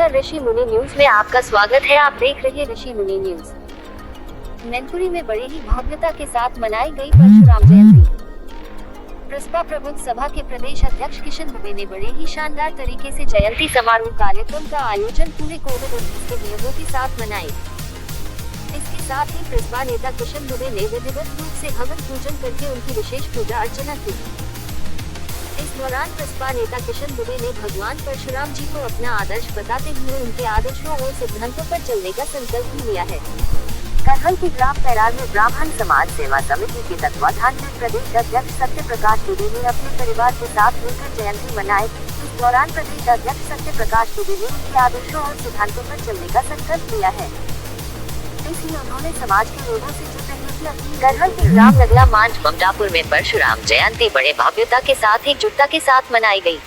नमस्कार, ऋषि मुनि न्यूज में आपका स्वागत है। आप देख रहे हैं ऋषि मुनि न्यूज। मैनपुरी में बड़े ही भव्यता के साथ मनाई गई परशुराम जयंती। प्रसपा प्रबुद्ध सभा के प्रदेश अध्यक्ष किशन दुबे ने बड़े ही शानदार तरीके से जयंती समारोह कार्यक्रम का आयोजन पूरे कोविड-19 के नियमों के साथ मनाई। इसके साथ ही प्रसपा नेता किशन दुबे ने विधिवत रूप से हवन पूजन करके उनकी विशेष पूजा अर्चना की। इस दौरान प्रसपा नेता किशन दुबे ने भगवान परशुराम जी को अपना आदर्श बताते हुए उनके आदर्शों और सिद्धांतों पर चलने का संकल्प भी लिया है। करहल के ग्राम पैरार में ब्राह्मण समाज सेवा समिति के तत्वाधान में प्रदेश अध्यक्ष सत्य प्रकाश दुबे ने अपने परिवार के साथ मिलकर जयंती मनाई। इस दौरान प्रदेश अध्यक्ष सत्य प्रकाश दुबे ने उनके आदर्शों और सिद्धांतों पर चलने का संकल्प लिया है। इसलिए उन्होंने समाज के लोगों से जुटे करहल के ग्राम नगला मांझ ममदापुर में परशुराम जयंती बड़े भव्यता के साथ एकजुटता के साथ मनाई गई।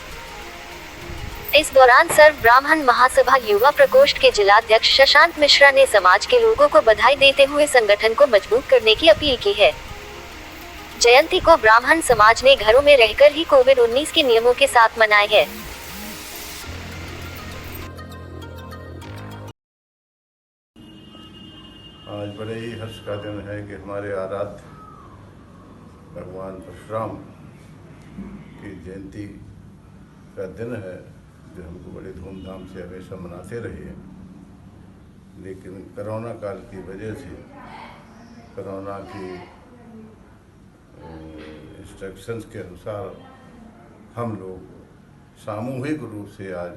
इस दौरान सर्व ब्राह्मण महासभा युवा प्रकोष्ठ के जिलाध्यक्ष शशांक मिश्रा ने समाज के लोगों को बधाई देते हुए संगठन को मजबूत करने की अपील की है। जयंती को ब्राह्मण समाज ने घरों में रहकर ही कोविड-19 के नियमों के साथ मनाई है। आज बड़े ही हर्ष का दिन है कि हमारे आराध्य भगवान परशुराम की जयंती का दिन है, जो हमको बड़े धूमधाम से हमेशा मनाते रहे हैं। लेकिन कोरोना काल की वजह से, कोरोना की इंस्ट्रक्शंस के अनुसार हम लोग सामूहिक रूप से आज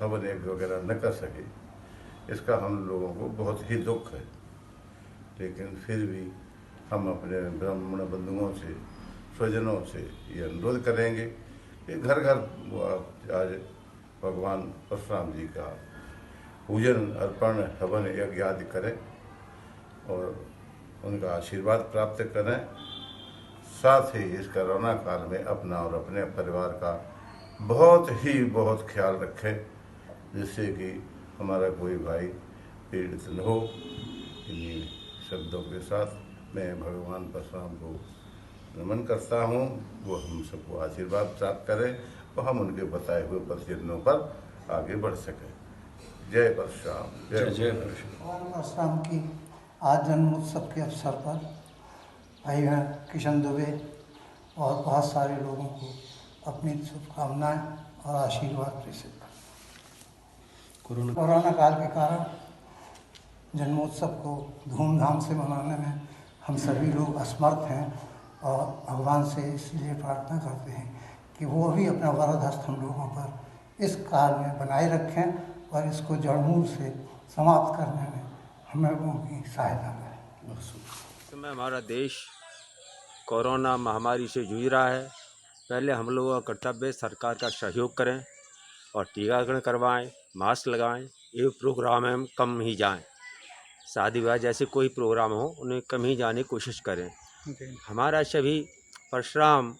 हवन यज्ञ वगैरह न कर सके। इसका हम लोगों को बहुत ही दुख है। लेकिन फिर भी हम अपने ब्राह्मण बंधुओं से, स्वजनों से ये अनुरोध करेंगे कि घर घर आज भगवान परशुराम जी का पूजन, अर्पण, हवन यज्ञ आदि करें और उनका आशीर्वाद प्राप्त करें। साथ ही इस कोरोना काल में अपना और अपने परिवार का बहुत ख्याल रखें, जिससे कि हमारा कोई भाई पीड़ित न हो। इन्हीं शब्दों के साथ मैं भगवान परशुराम को नमन करता हूँ। वो हम सबको आशीर्वाद प्राप्त करें और हम उनके बताए हुए पथचिन्हों पर आगे बढ़ सकें। जय परशुराम, जय परशुराम की आज जन्मोत्सव के अवसर पर भाई बहन किशन दुबे और बहुत सारे लोगों को अपनी शुभकामनाएं और आशीर्वाद प्रेषित कोरोना काल के कारण जन्मोत्सव को धूमधाम से मनाने में हम सभी लोग असमर्थ हैं और भगवान से इसलिए प्रार्थना करते हैं कि वो भी अपना वरद हस्त हम लोगों पर इस काल में बनाए रखें और इसको जड़मूल से समाप्त करने में हम लोगों की सहायता करें। इस समय हमारा देश कोरोना महामारी से जूझ रहा है। पहले हम लोगों का कर्तव्य सरकार का सहयोग करें और टीकाकरण करवाएं, मास्क लगाएं। ये प्रोग्राम हम कम ही जाएं। शादी विवाह जैसे कोई प्रोग्राम हो उन्हें कम ही जाने की कोशिश करें। हमारा सभी परशुराम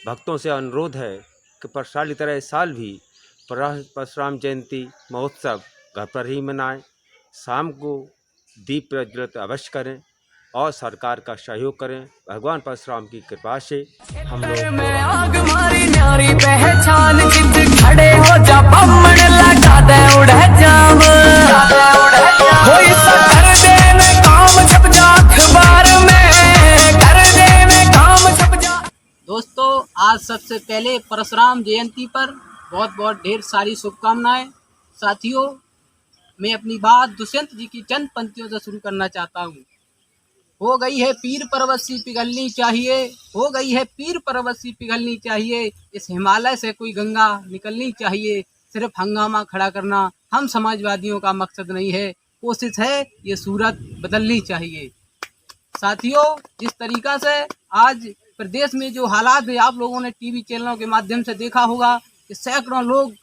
भक्तों से अनुरोध है कि परसाल की तरह इस साल भी परशुराम जयंती महोत्सव घर पर ही मनाएं। शाम को दीप प्रज्वलित अवश्य करें और सरकार का सहयोग करें। भगवान परशुराम की कृपा से हम लोग दोस्तों, आज सबसे पहले परशुराम जयंती पर बहुत ढेर सारी शुभकामनाएं। साथियों, मैं अपनी बात दुष्यंत जी की चंद पंक्तियों से शुरू करना चाहता हूँ। हो गई है पीर पर्वत सी पिघलनी चाहिए, हो गई है पीर पर्वत सी पिघलनी चाहिए। इस हिमालय से कोई गंगा निकलनी चाहिए। सिर्फ हंगामा खड़ा करना हम समाजवादियों का मकसद नहीं है। कोशिश है ये सूरत बदलनी चाहिए। साथियों, जिस तरीका से आज प्रदेश में जो हालात है, आप लोगों ने टीवी चैनलों के माध्यम से देखा होगा कि सैकड़ों लोग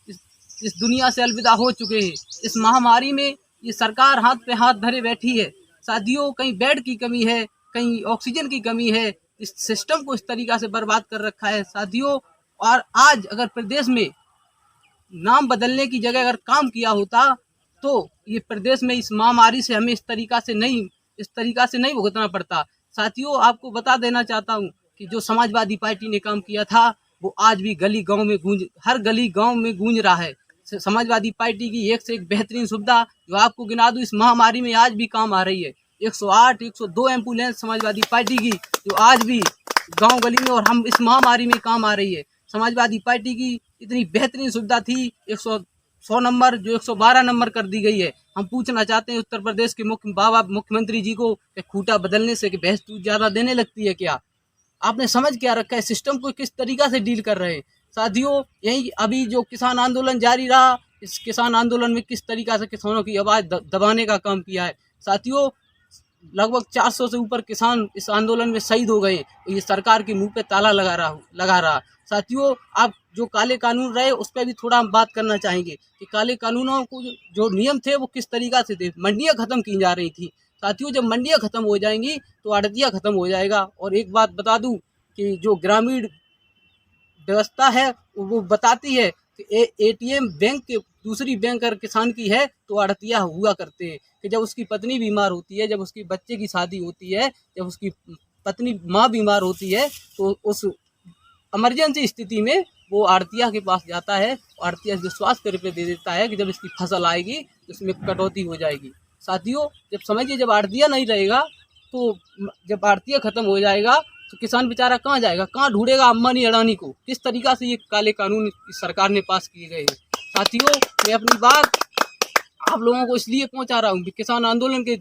इस दुनिया से अलविदा हो चुके हैं। इस महामारी में ये सरकार हाथ पे हाथ धरे बैठी है। साथियों, कहीं बेड की कमी है, कहीं ऑक्सीजन की कमी है। इस सिस्टम को इस तरीका से बर्बाद कर रखा है साथियों। और आज अगर प्रदेश में नाम बदलने की जगह अगर काम किया होता तो ये प्रदेश में इस महामारी से हमें इस तरीका से नहीं भुगतना पड़ता। साथियों, आपको बता देना चाहता हूँ कि जो समाजवादी पार्टी ने काम किया था वो आज भी हर गली गांव में गूंज रहा है। समाजवादी पार्टी की एक से एक बेहतरीन सुविधा जो आपको गिना दूं, इस महामारी में आज भी काम आ रही है। 108, 102 एम्बुलेंस समाजवादी पार्टी की जो आज भी गांव गली में और हम इस महामारी में काम आ रही है। समाजवादी पार्टी की इतनी बेहतरीन सुविधा थी, 100 नंबर जो 112 नंबर कर दी गई है। हम पूछना चाहते हैं उत्तर प्रदेश के मुख्यमंत्री जी को कि खूंटा बदलने से कि भैंस दूध ज़्यादा देने लगती है क्या? आपने समझ क्या रखा है? सिस्टम को किस तरीक़ा से डील कर रहे हैं? साथियों, यही अभी जो किसान आंदोलन जारी रहा, इस किसान आंदोलन में किस तरीक़ा से किसानों की आवाज़ दबाने का काम किया है। साथियों, लगभग 400 से ऊपर किसान इस आंदोलन में शहीद हो गए। ये सरकार के मुंह पे ताला लगा रहा। साथियों, आप जो काले कानून रहे उस पर भी थोड़ा हम बात करना चाहेंगे कि काले कानूनों को जो नियम थे वो किस तरीक़ा से थे। मंडियाँ ख़त्म की जा रही थी। साथियों, जब मंडियाँ ख़त्म हो जाएंगी तो आड़तिया ख़त्म हो जाएगा। और एक बात बता दूं कि जो ग्रामीण व्यवस्था है वो बताती है कि एटीएम बैंक के दूसरी बैंक अगर किसान की है तो आड़तिया हुआ करते हैं कि जब उसकी पत्नी बीमार होती है, जब उसकी बच्चे की शादी होती है, जब उसकी पत्नी माँ बीमार होती है तो उस इमरजेंसी स्थिति में वो आड़तिया के पास जाता है। आड़तिया विश्वास करके दे देता है कि जब इसकी फसल आएगी तो इसमें कटौती हो जाएगी। साथियों, जब समझिए जब आड़तिया नहीं रहेगा तो जब आड़तिया ख़त्म हो जाएगा तो किसान बेचारा कहाँ जाएगा, कहाँ ढूंढेगा अंबानी अडानी को? किस तरीक़ा से ये काले कानून सरकार ने पास किए गए हैं। साथियों, मैं अपनी बात आप लोगों को इसलिए पहुंचा रहा हूँ कि किसान आंदोलन के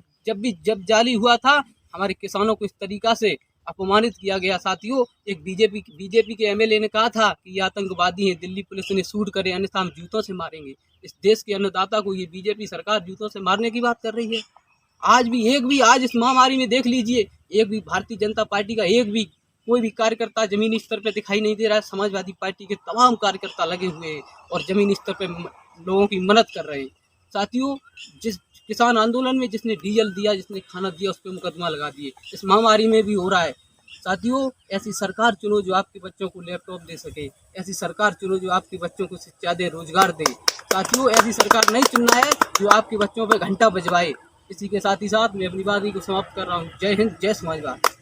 जब जारी हुआ था हमारे किसानों को इस तरीक़ा से अपमानित किया गया। साथियों, एक बीजेपी के एमएलए ने कहा था कि ये आतंकवादी हैं, दिल्ली पुलिस ने शूट करे अन्यथा हम जूतों से मारेंगे। इस देश के अन्नदाता को ये बीजेपी सरकार जूतों से मारने की बात कर रही है। आज इस महामारी में देख लीजिए, एक भी भारतीय जनता पार्टी का कोई भी कार्यकर्ता जमीनी स्तर पर दिखाई नहीं दे रहा है। समाजवादी पार्टी के तमाम कार्यकर्ता लगे हुए हैं और जमीनी स्तर पर लोगों की मदद कर रहे हैं। साथियों, जिस किसान आंदोलन में जिसने डीजल दिया, जिसने खाना दिया, उस पर मुकदमा लगा दिए। इस महामारी में भी हो रहा है। साथियों, ऐसी सरकार चुनो जो आपके बच्चों को लैपटॉप दे सके। ऐसी सरकार चुनो जो आपके बच्चों को शिक्षा दे, रोजगार दे। साथियों, ऐसी सरकार नहीं चुनना है जो आपके बच्चों पर घंटा बजवाए। इसी के साथ ही साथ मैं अपनी बात को समाप्त कर रहा हूँ। जय हिंद, जय समाजवाद।